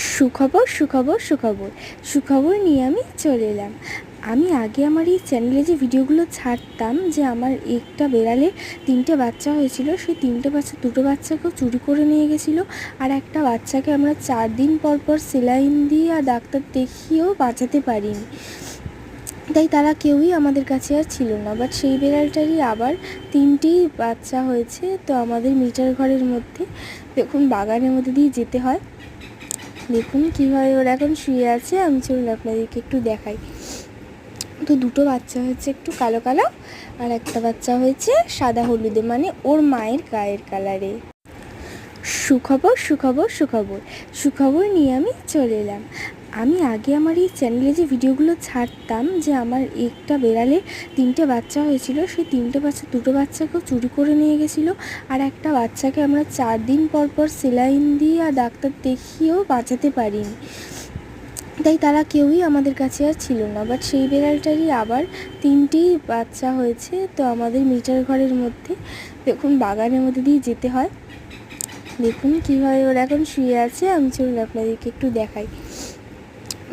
সুখবর সুখবর সুখবর সুখবর নিয়ে আমি চলে এলাম। আমি আগে আমার এই চ্যানেলে যে ভিডিওগুলো ছাড়তাম যে আমার একটা বেড়ালে 3টে বাচ্চা হয়েছিল, সেই 3টে বাচ্চা 2টো বাচ্চাকেও চুরি করে নিয়ে গেছিলো, আর একটা বাচ্চাকে আমরা 4 দিন পর পর সেলাইন দিয়ে আর ডাক্তার দেখিয়েও বাঁচাতে পারিনি, তাই তারা কেউই আমাদের কাছে আর ছিল না। বাট সেই বেড়ালটারই আবার 3টি বাচ্চা হয়েছে। তো আমাদের মিটার ঘরের মধ্যে দেখুন বাগানের মধ্যে দিয়ে যেতে হয়, দেখুন কীভাবে ওরা এখন শুয়ে আছে। আমি চলুন আপনাদেরকে একটু দেখাই। তো 2টো বাচ্চা হয়েছে একটু কালো কালো, আর একটা বাচ্চা হয়েছে সাদা হলুদে, মানে ওর মায়ের গায়ের কালারে। সুখবর সুখবর সুখবর সুখবর নিয়ে আমি চলে এলাম। আমি আগে আমার এই চ্যানেলে যে ভিডিওগুলো ছাড়তাম যে আমার একটা বেড়ালে 3টে বাচ্চা হয়েছিল, সেই 3টে বাচ্চা 2টো বাচ্চাকেও চুরি করে নিয়ে গেছিলো, আর একটা বাচ্চাকে আমরা 4 দিন পর পর সেলাইন দিয়ে আর ডাক্তার দেখিয়েও বাঁচাতে পারিনি, তাই তারা কেউই আমাদের কাছে আর ছিল না। বাট সেই বেড়ালটারই আবার 3টি বাচ্চা হয়েছে। তো আমাদের মিটার ঘরের মধ্যে দেখুন বাগানের মধ্যে দিয়ে যেতে হয়, দেখুন কীভাবে ওরা এখন শুয়ে আছে। আমি চলুন আপনাদেরকে একটু দেখাই।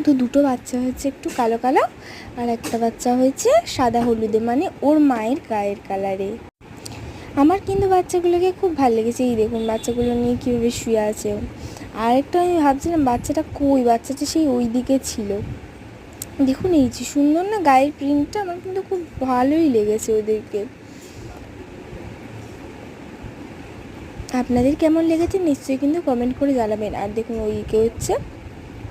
তো 2টো বাচ্চা হয়েছে একটু কালো কালো, আর একটা বাচ্চা হয়েছে সাদা হলুদে, মানে ওর মায়ের গায়ের কালারে। আমার কিন্তু বাচ্চাগুলোকে খুব ভালো লেগেছে। এই দেখুন বাচ্চাগুলো নিয়ে কীভাবে শুয়ে আছে। আর একটা আমি ভাবছিলাম বাচ্চাটা কই, বাচ্চাটা সেই ওই দিকে ছিল। দেখুন এই যে সুন্দর না গায়ের প্রিন্টটা, আমার কিন্তু খুব ভালোই লেগেছে ওদেরকে। আপনাদের কেমন লেগেছে নিশ্চয়ই কিন্তু কমেন্ট করে জানাবেন। আর দেখুন ওইদিকে হচ্ছে